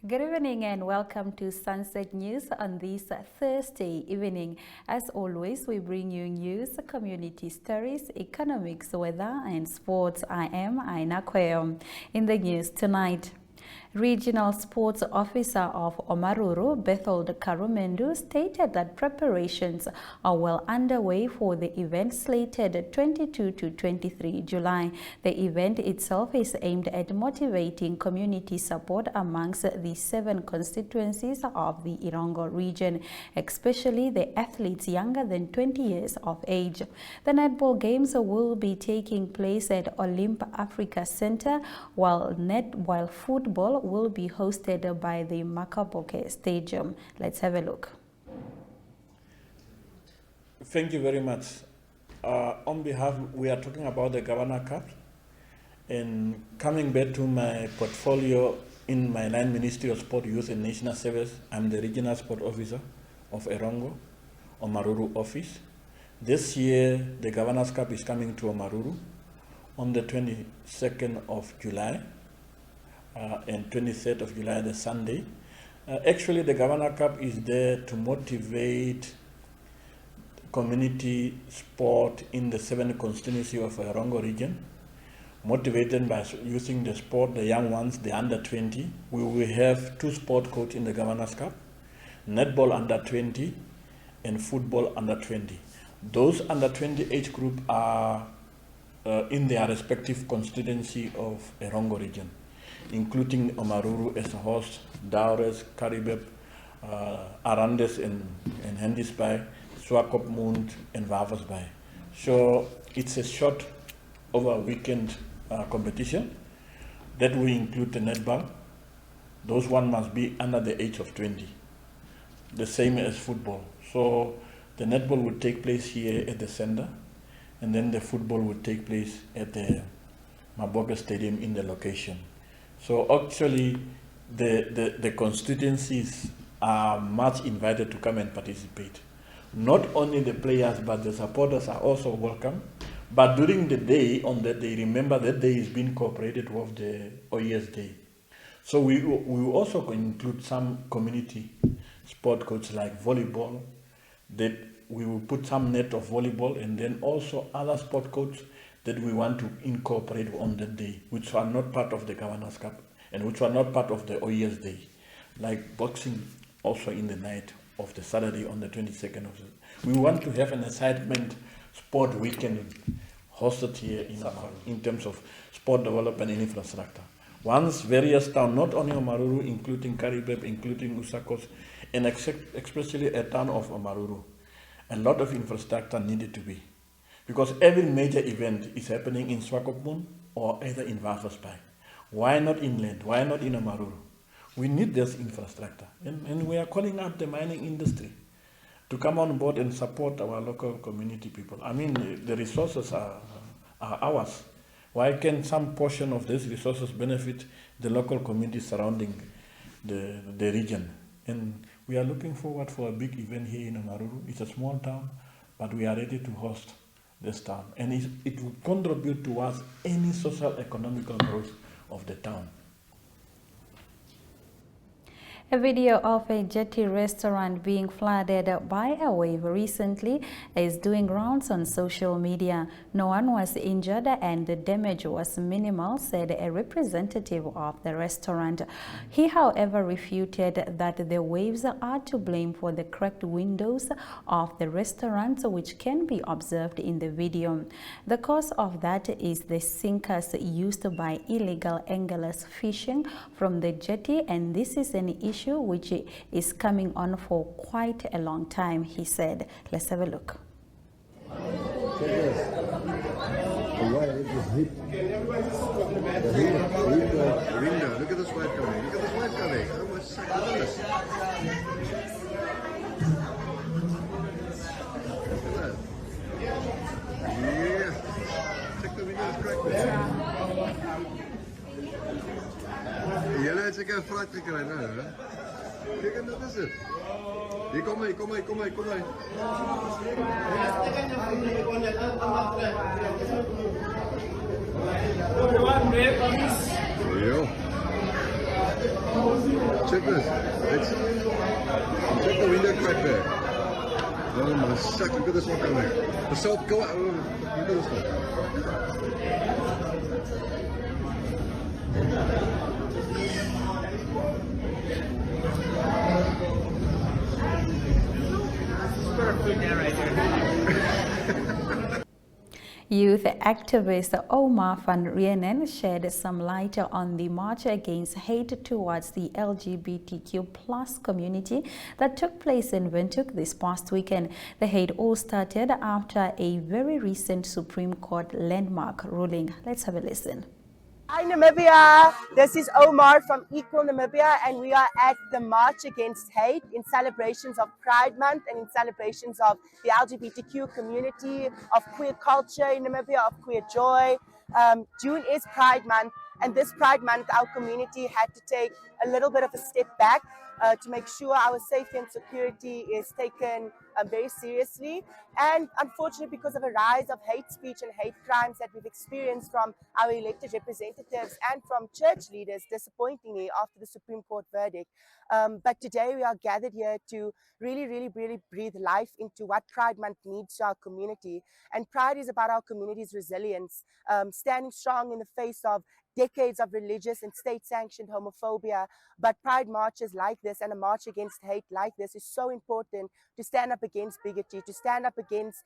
Good evening and welcome to Sunset News on this Thursday evening. As always, we bring you news, community stories, economics, weather and sports. I am Aina Kweo. In the news tonight, Regional Sports Officer of Omaruru, Berthold Karumendu, stated that preparations are well underway for the event slated 22 to 23 July. The event itself is aimed at motivating community support amongst the 7 constituencies of the Irongo region, especially the athletes younger than 20 years of age. The netball games will be taking place at Olymp Africa Center, while football will be hosted by the Makapoke Stadium. Let's have a look. Thank you very much. On behalf, we are talking about the Governor Cup, and coming back to my portfolio in my line Ministry of Sport, Youth and National Service, I'm the Regional Sport Officer of Irongo, Omaruru office. This year, the Governor's Cup is coming to Omaruru on the 22nd of July. And 23rd of July, the Sunday. Actually, the Governor Cup is there to motivate community sport in the 7 constituency of Irongo region, motivated by using the sport, the young ones, the under 20. We will have 2 sport coaches in the Governor's Cup, netball under 20 and football under 20. Those under 20 age group are in their respective constituency of Irongo region, including Omaruru as a host, Daures, Karibeb, Arandes and Handisbai, Swakopmund and Wavelsbai. So it's a short over weekend competition that will include the netball. Those one must be under the age of 20, the same as football. So the netball will take place here at the center, and then the football will take place at the Maboga Stadium in the location. So actually, the constituencies are much invited to come and participate. Not only the players, but the supporters are also welcome. But during the day, on that day, remember that day is being cooperated with the OES Day. So we will also include some community sport coaches like volleyball, that we will put some net of volleyball, and then also other sport coaches that we want to incorporate on that day, which are not part of the Governor's Cup and which are not part of the OES Day, like boxing also in the night of the Saturday on the 22nd of July. We want to have an excitement sport weekend hosted here in terms of sport development and infrastructure. Once various towns, not only Omaruru, including Karibeb, including Usakos, and especially a town of Omaruru, a lot of infrastructure needed to be. Because every major event is happening in Swakopmund or either in Wavelsbai. Why not inland? Why not in Omaruru? We need this infrastructure. And we are calling up the mining industry to come on board and support our local community people. I mean, the resources are ours. Why can some portion of these resources benefit the local community surrounding the region? And we are looking forward for a big event here in Omaruru. It's a small town, but we are ready to host this town, and it will contribute towards any social economical growth of the town. A video of a jetty restaurant being flooded by a wave recently is doing rounds on social media. No one was injured and the damage was minimal, said a representative of the restaurant. He, however, refuted that the waves are to blame for the cracked windows of the restaurant, which can be observed in the video. The cause of that is the sinkers used by illegal anglers fishing from the jetty, and this is an issue which is coming on for quite a long time, he said. Let's have a look. Look at this wave coming. Look at this wave coming. Oh my goodness. Look at that. Yeah. Check the windows cracked. Julle het seker vrot gekry nou, hè? Kyk en dit is dit. Hier kom hy. Jo. Check this. Check the window crack there. Oh my shucks, look at this one coming. The salt, go out. Look at this one. Youth activist Omar van Rienen shed some light on the march against hate towards the LGBTQ+ community that took place in Windhoek this past weekend. The hate all started after a very recent Supreme Court landmark ruling. Let's have a listen. Hi Namibia, this is Omar from Equal Namibia, and we are at the March Against Hate in celebrations of Pride Month and in celebrations of the LGBTQ community, of queer culture in Namibia, of queer joy. June is Pride Month, and this Pride Month our community had to take a little bit of a step back to make sure our safety and security is taken very seriously. And unfortunately, because of a rise of hate speech and hate crimes that we've experienced from our elected representatives and from church leaders, disappointingly, after the Supreme Court verdict. But today we are gathered here to really breathe life into what Pride Month means to our community. And Pride is about our community's resilience, standing strong in the face of decades of religious and state-sanctioned homophobia. But pride marches like this and a march against hate like this is so important to stand up against bigotry, to stand up against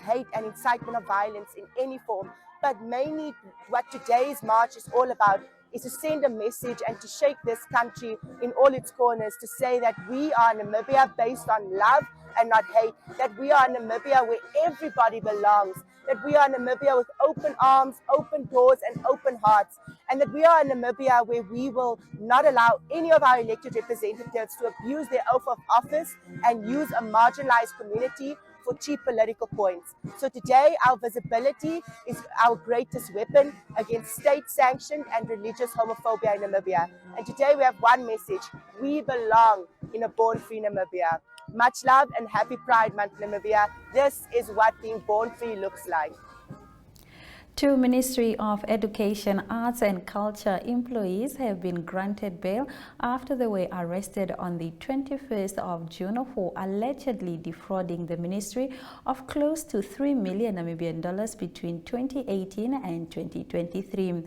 hate and incitement of violence in any form. But mainly what today's march is all about is to send a message and to shake this country in all its corners, to say that we are Namibia based on love and not hate, that we are Namibia where everybody belongs, that we are Namibia with open arms, open doors and open hearts, and that we are Namibia where we will not allow any of our elected representatives to abuse their oath of office and use a marginalized community for cheap political points. So today our visibility is our greatest weapon against state-sanctioned and religious homophobia in Namibia. And today we have one message: we belong in a born-free Namibia. Much love and happy Pride Month, Namibia. This is what being born-free looks like. Two Ministry of Education, Arts and Culture employees have been granted bail after they were arrested on the 21st of June for allegedly defrauding the ministry of close to 3 million Namibian dollars between 2018 and 2023.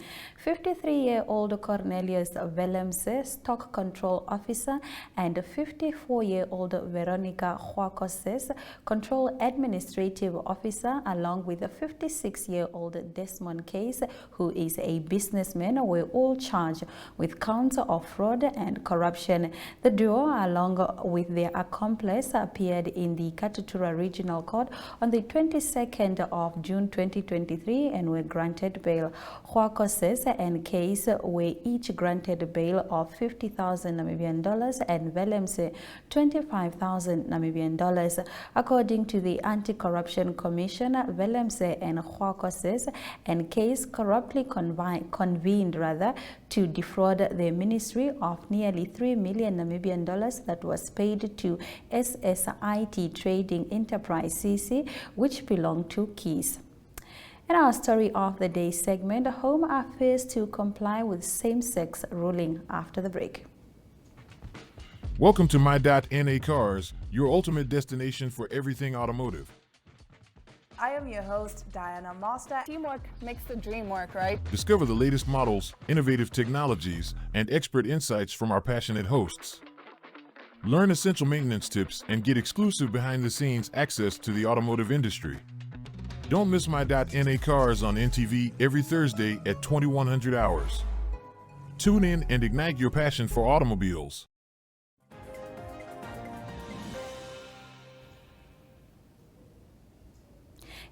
53-year-old Cornelius Willemse, Stock Control Officer, and 54-year-old Veronica Huakoses, Control Administrative Officer, along with a 56-year-old Desmond Case, who is a businessman, were all charged with counts of fraud and corruption. The duo, along with their accomplice, appeared in the Katutura Regional Court on the 22nd of June 2023 and were granted bail. Huakoses and Case were each granted bail of 50,000 Namibian dollars and Willemse 25,000 Namibian dollars. According to the Anti-Corruption Commission, Willemse and Huakoses and Case corruptly convened to defraud the ministry of nearly 3 million Namibian dollars that was paid to SSIT Trading Enterprise CC, which belonged to Keys. In our story of the day segment, Home Affairs to comply with same-sex ruling after the break. Welcome to My.NA Cars, your ultimate destination for everything automotive. I am your host, Diana Master. Teamwork makes the dream work, right? Discover the latest models, innovative technologies, and expert insights from our passionate hosts. Learn essential maintenance tips and get exclusive behind-the-scenes access to the automotive industry. Don't miss My.NA Cars on NTV every Thursday at 2100 hours. Tune in and ignite your passion for automobiles.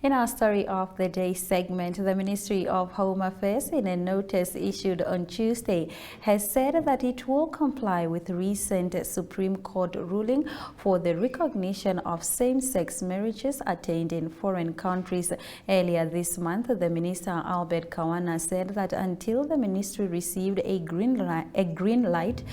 In our story of the day segment, the Ministry of Home Affairs, in a notice issued on Tuesday, has said that it will comply with recent Supreme Court ruling for the recognition of same-sex marriages attained in foreign countries. Earlier this month, the Minister Albert Kawana said that until the ministry received a green light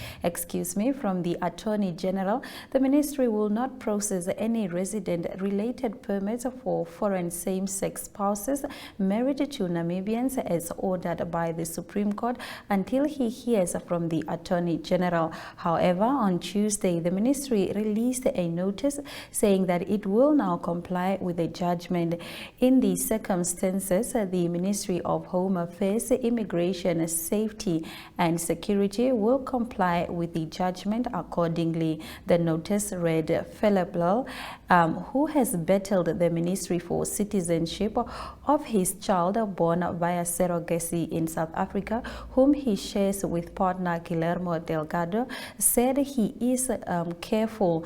from the Attorney General, the ministry will not process any resident-related permits for foreign same-sex spouses married to Namibians as ordered by the Supreme Court until he hears from the Attorney General. However, on Tuesday, the ministry released a notice saying that it will now comply with the judgment. In these circumstances, the Ministry of Home Affairs, Immigration, Safety and Security will comply with the judgment accordingly. The notice read, Philip Lal, who has battled the Ministry for Citizenship of his child born via surrogacy in South Africa, whom he shares with partner Guillermo Delgado, said he is careful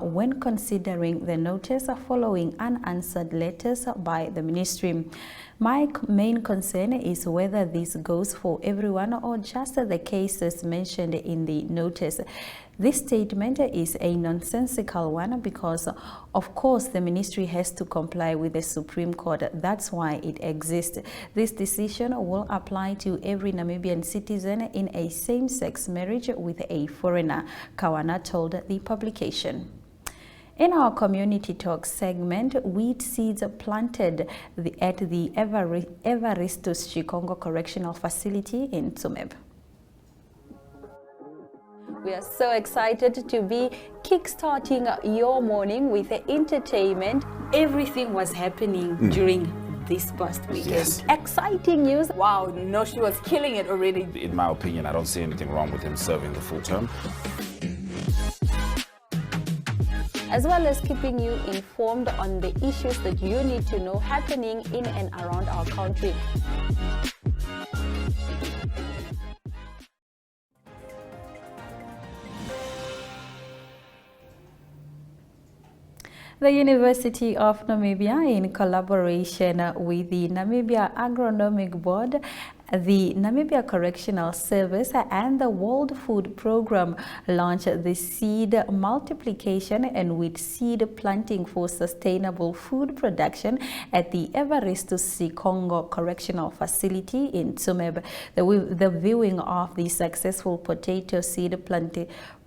when considering the notice following unanswered letters by the ministry. My main concern is whether this goes for everyone or just the cases mentioned in the notice. This statement is a nonsensical one because, of course, the ministry has to comply with the Supreme Court. That's why it exists. This decision will apply to every Namibian citizen in a same-sex marriage with a foreigner, Kawana told the publication. In our community talk segment, wheat seeds planted at the Evaristus Chikongo Correctional Facility in Tsumeb. We are so excited to be kickstarting your morning with entertainment. Everything was happening during this past weekend. Yes. Exciting news. Wow, no, she was killing it already. In my opinion, I don't see anything wrong with him serving the full term. As well as keeping you informed on the issues that you need to know happening in and around our country. The University of Namibia, in collaboration with the Namibia Agronomic Board, the Namibia Correctional Service and the World Food Programme launched the seed multiplication and wheat seed planting for sustainable food production at the Evaristus Chikongo Correctional Facility in Tsumeb. The viewing of the successful potato seed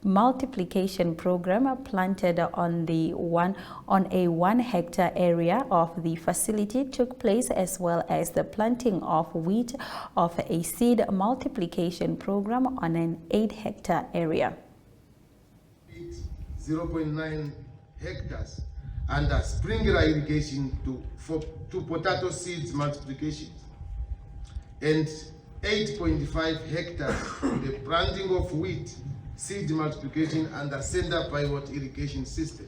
multiplication program planted on a 1 hectare area of the facility took place, as well as the planting of wheat of a seed multiplication program on an 8 hectare area. 0.9 hectares under sprinkler irrigation to potato seeds multiplication, and 8.5 hectares to the planting of wheat seed multiplication under center pivot irrigation system,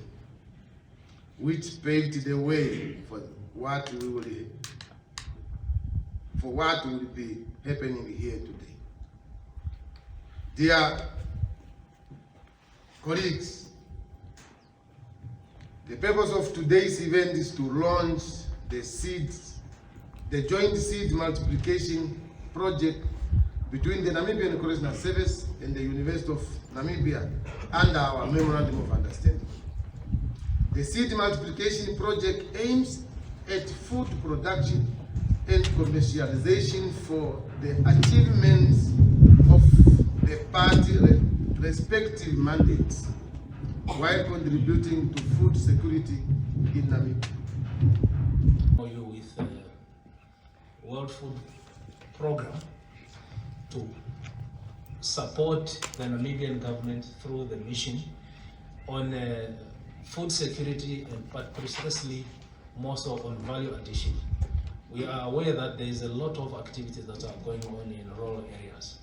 which paved the way for what will be happening here today. Dear colleagues, the purpose of today's event is to launch the joint seed multiplication project between the Namibian Correctional Service and the University of Namibia under our Memorandum of Understanding. The seed multiplication project aims at food production and commercialization for the achievements of the party respective mandates while contributing to food security in Namibia. With the World Food Programme to support the Namibian government through the mission on food security, but precisely more so on value addition. We are aware that there is a lot of activities that are going on in rural areas,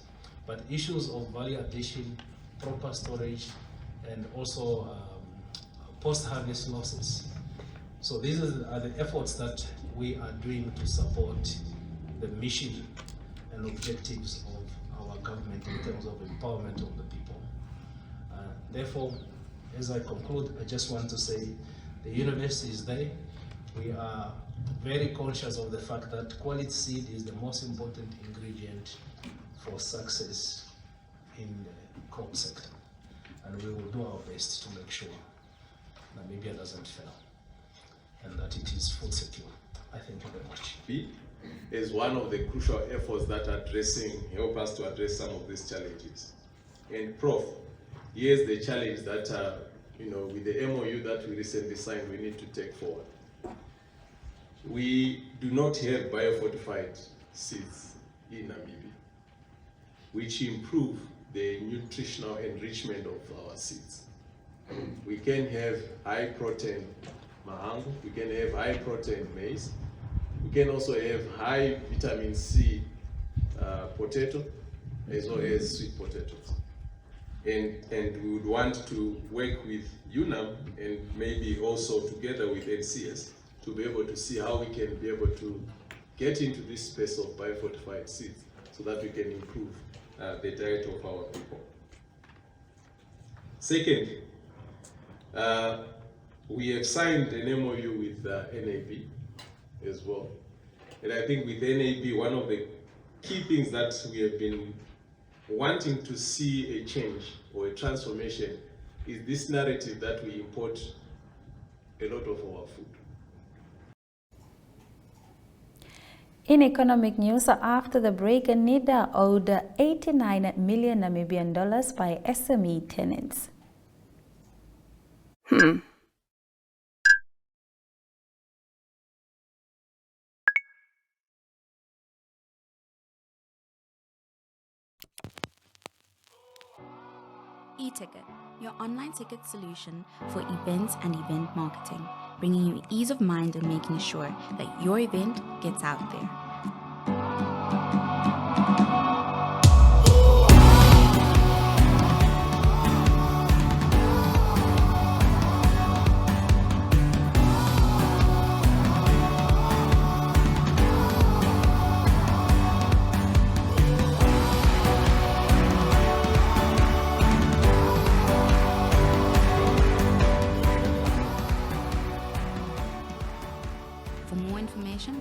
but issues of value addition, proper storage, and also post-harvest losses. So these are the efforts that we are doing to support the mission and objectives of our government in terms of empowerment of the people. Therefore, as I conclude, I just want to say the university is there. We are very conscious of the fact that quality seed is the most important ingredient for success in the crop sector. And we will do our best to make sure Namibia doesn't fail and that it is food secure. I thank you very much. Is one of the crucial efforts that help us to address some of these challenges. And Prof, here's the challenge that with the MOU that we recently signed, we need to take forward. we do not have biofortified seeds in Namibia, which improve the nutritional enrichment of our seeds. We can have high protein mahangu, we can have high protein maize, we can also have high vitamin C potato, as well as sweet potatoes. And we would want to work with UNAM and maybe also together with NCS to be able to see how we can be able to get into this space of biofortified seeds so that we can improve the diet of our people. Second, we have signed an MOU with NAB as well. And I think with NAB, one of the key things that we have been wanting to see a change or a transformation is this narrative that we import a lot of our food. In economic news, after the break, NIDA owed 89 million Namibian dollars by SME tenants. E-Ticket, your online ticket solution for events and event marketing, bringing you ease of mind and making sure that your event gets out there.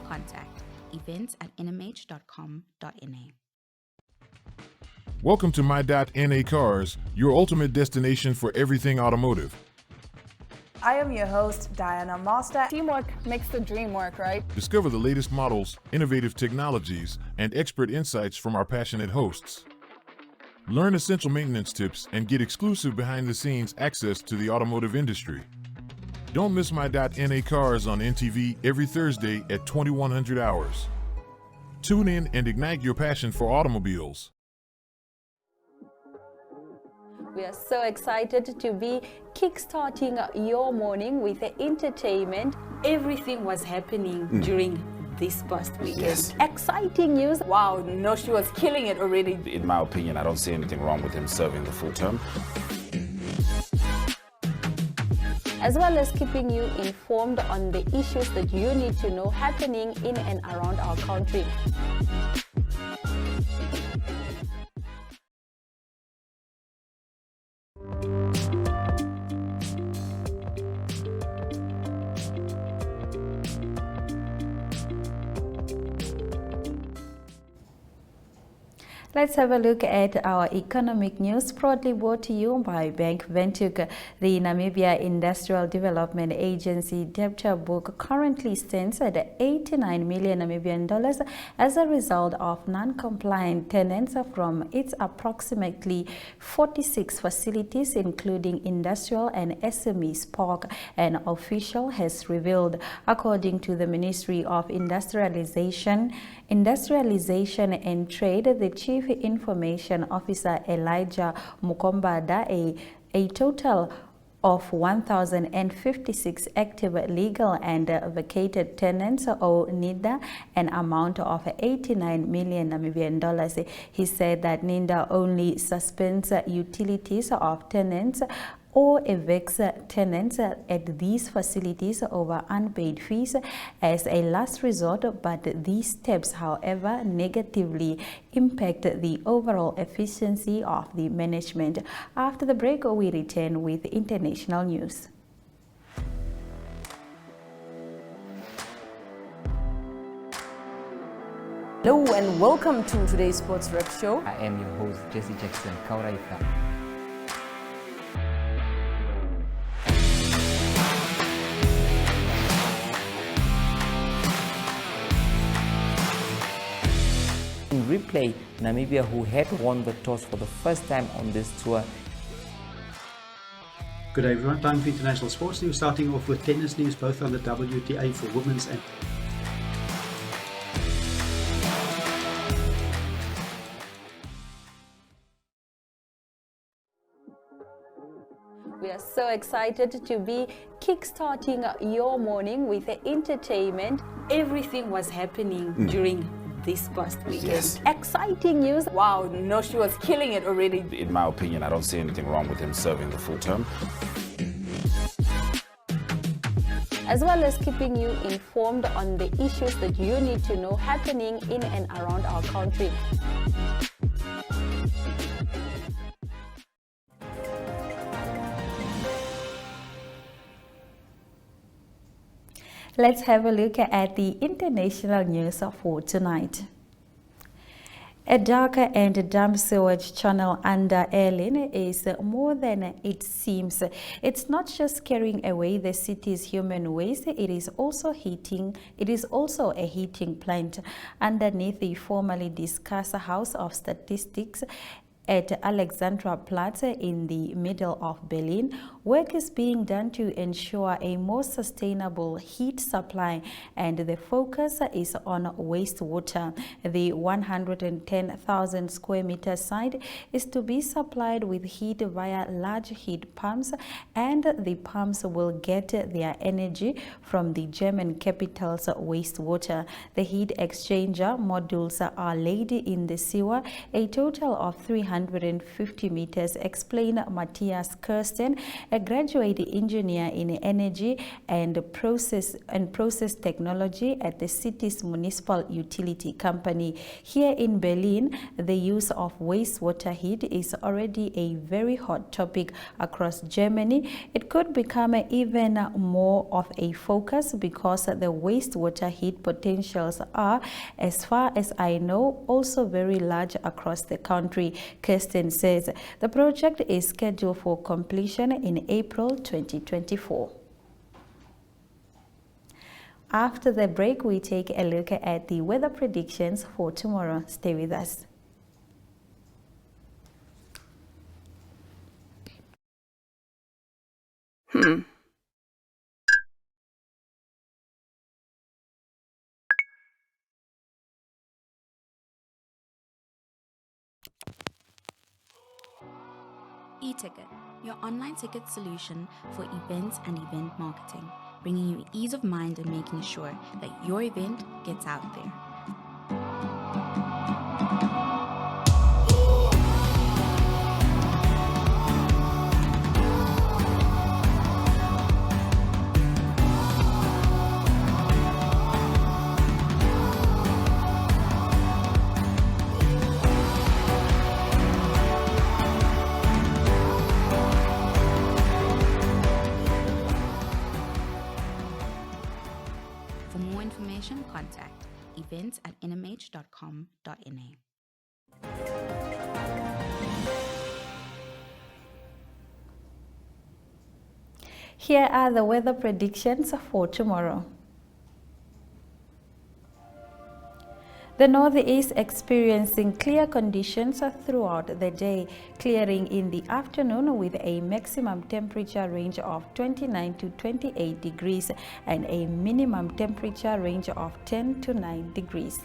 Contact events@nhcom.na. Welcome to My.NA Cars, your ultimate destination for everything automotive. I am your host, Diana Master. Teamwork makes the dream work, right? Discover the latest models, innovative technologies, and expert insights from our passionate hosts. Learn essential maintenance tips and get exclusive behind-the-scenes access to the automotive industry. Don't miss My.NA Cars on NTV every Thursday at 2100 hours. Tune in and ignite your passion for automobiles. We are so excited to be kickstarting your morning with entertainment. Everything was happening during this past weekend. Yes. Exciting news. Wow, no, she was killing it already. In my opinion, I don't see anything wrong with him serving the full term. As well as keeping you informed on the issues that you need to know happening in and around our country. Let's have a look at our economic news, proudly brought to you by Bank Windhoek. The Namibia Industrial Development Agency debtor book currently stands at 89 million Namibian dollars as a result of non-compliant tenants from its approximately 46 facilities, including industrial and SME park, an official has revealed. According to the Ministry of Industrialization and Trade, the Chief Information Officer Elijah Mukombada, a total of 1,056 active legal and vacated tenants owe NIDA an amount of 89 million Namibian dollars. He said that NIDA only suspends utilities of tenants or evicts tenants at these facilities over unpaid fees as a last resort, but these steps, however, negatively impact the overall efficiency of the management. After the break, we return with international news. Hello and welcome to today's Sports Rep Show. I am your host, Jesse Jackson Kauraifa. In replay, Namibia, who had won the toss for the first time on this tour. Good day everyone, time for international sports news, starting off with tennis news, both on the WTA for women's and We are so excited to be kickstarting your morning with entertainment. Everything was happening during this past weekend. Yes. Exciting news. Wow, no, she was killing it already. In my opinion, I don't see anything wrong with him serving the full term. As well as keeping you informed on the issues that you need to know happening in and around our country. Let's have a look at the international news for tonight. A darker and damp sewage channel under Berlin is more than it seems. It's not just carrying away the city's human waste, it is also a heating plant underneath the formerly discussed House of Statistics at Alexanderplatz in the middle of Berlin. Work is being done to ensure a more sustainable heat supply, and the focus is on wastewater. The 110,000 square meter site is to be supplied with heat via large heat pumps, and the pumps will get their energy from the German capital's wastewater. The heat exchanger modules are laid in the sewer, a total of 350 meters, explained Matthias Kirsten, a graduate engineer in energy and process technology at the city's municipal utility company. Here in Berlin, the use of wastewater heat is already a very hot topic across Germany. It could become even more of a focus because the wastewater heat potentials are, as far as I know, also very large across the country. Kirsten says the project is scheduled for completion in April 2024. After the break, we take a look at the weather predictions for tomorrow. Stay with us. E-Ticket, your online ticket solution for events and event marketing, bringing you ease of mind and making sure that your event gets out there. For more information, contact events@nhom.com.na. Here are the weather predictions for tomorrow. The north is experiencing clear conditions throughout the day, clearing in the afternoon with a maximum temperature range of 29 to 28 degrees and a minimum temperature range of 10 to 9 degrees.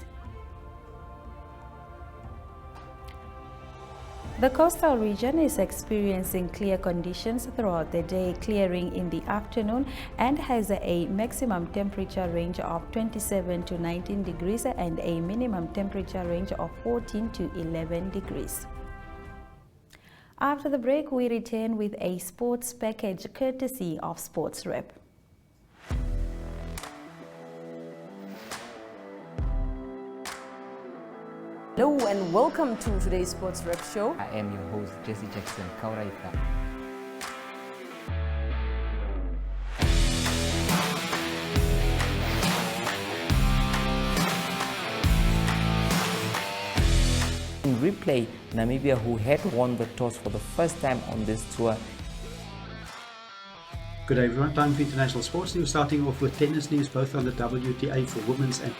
The coastal region is experiencing clear conditions throughout the day, clearing in the afternoon, and has a maximum temperature range of 27 to 19 degrees and a minimum temperature range of 14 to 11 degrees. After the break, we return with a sports package courtesy of Sports Rep. Hello and welcome to today's Sports Rep Show. I am your host, Jesse Jackson Kauraita. In replay, Namibia, who had won the toss for the first time on this tour. Good day everyone, time for international sports news, starting off with tennis news, both on the WTA for women's and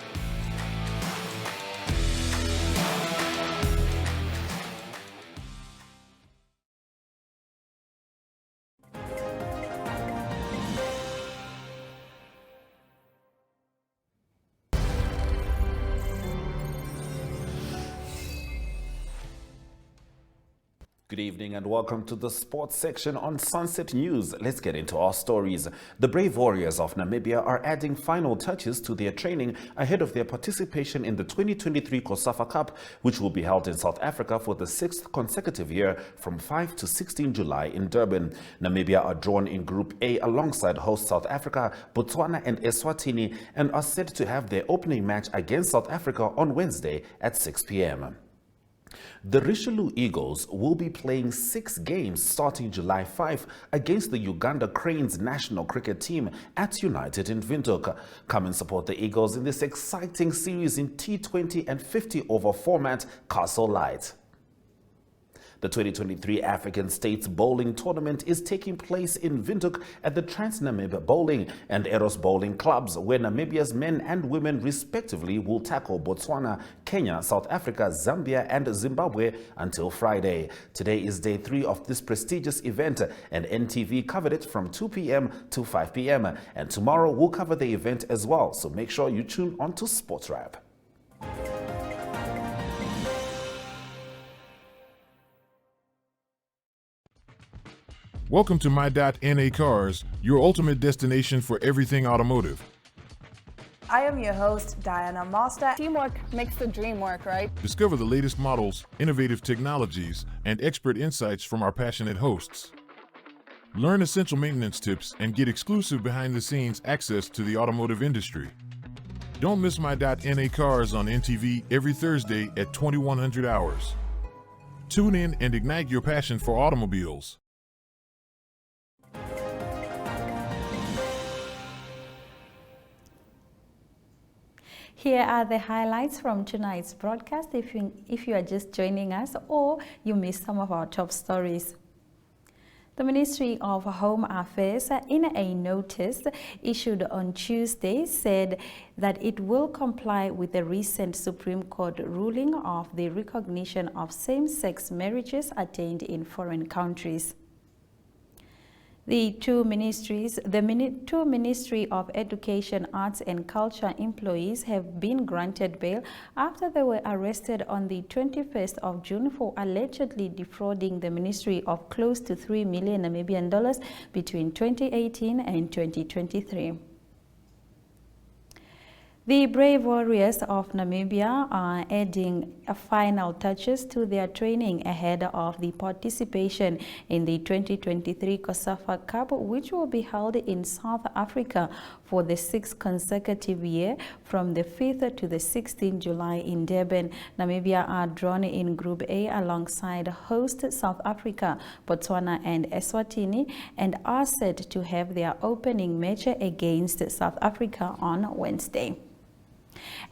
Good evening and welcome to the sports section on Sunset News. Let's get into our stories. The Brave Warriors of Namibia are adding final touches to their training ahead of their participation in the 2023 COSAFA Cup, which will be held in South Africa for the 6th consecutive year from 5 to 16 July in Durban. Namibia are drawn in Group A alongside host South Africa, Botswana and Eswatini, and are set to have their opening match against South Africa on Wednesday at 6 p.m. The Richelieu Eagles will be playing 6 games starting July 5 against the Uganda Cranes national cricket team at United in Windhoek. Come and support the Eagles in this exciting series in T20 and 50 over format, Castle Light. The 2023 African States Bowling Tournament is taking place in Windhoek at the Trans-Namib Bowling and Eros Bowling Clubs, where Namibia's men and women respectively will tackle Botswana, Kenya, South Africa, Zambia and Zimbabwe until Friday. Today is day 3 of this prestigious event, and NTV covered it from 2 p.m. to 5 p.m. And tomorrow we'll cover the event as well, so make sure you tune on to Sports Wrap. Welcome to My.NA Cars, your ultimate destination for everything automotive. I am your host, Diana Master. Teamwork makes the dream work, right? Discover the latest models, innovative technologies, and expert insights from our passionate hosts. Learn essential maintenance tips and get exclusive behind-the-scenes access to the automotive industry. Don't miss My.NA Cars on NTV every Thursday at 2100 hours. Tune in and ignite your passion for automobiles. Here are the highlights from tonight's broadcast if you are just joining us or you missed some of our top stories. The Ministry of Home Affairs, in a notice issued on Tuesday, said that it will comply with the recent Supreme Court ruling of the recognition of same-sex marriages attained in foreign countries. The two Ministry of Education, Arts and Culture employees have been granted bail after they were arrested on the 21st of June for allegedly defrauding the ministry of close to 3 million Namibian dollars between 2018 and 2023. The Brave Warriors of Namibia are adding final touches to their training ahead of the participation in the 2023 COSAFA Cup, which will be held in South Africa for the 6th consecutive year from the 5th to the 16th July in Durban. Namibia are drawn in Group A alongside host South Africa, Botswana and Eswatini, and are set to have their opening match against South Africa on Wednesday.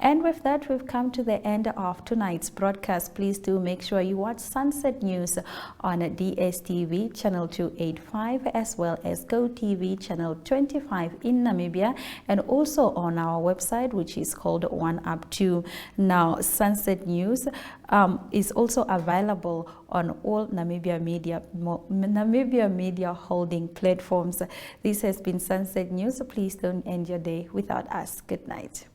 And with that, we've come to the end of tonight's broadcast. Please do make sure you watch Sunset News on DSTV channel 285 as well as GoTV channel 25 in Namibia, and also on our website, which is called Oneuptwo. Now, Sunset News is also available on all Namibia Media holding platforms. This has been Sunset News. Please don't end your day without us. Good night.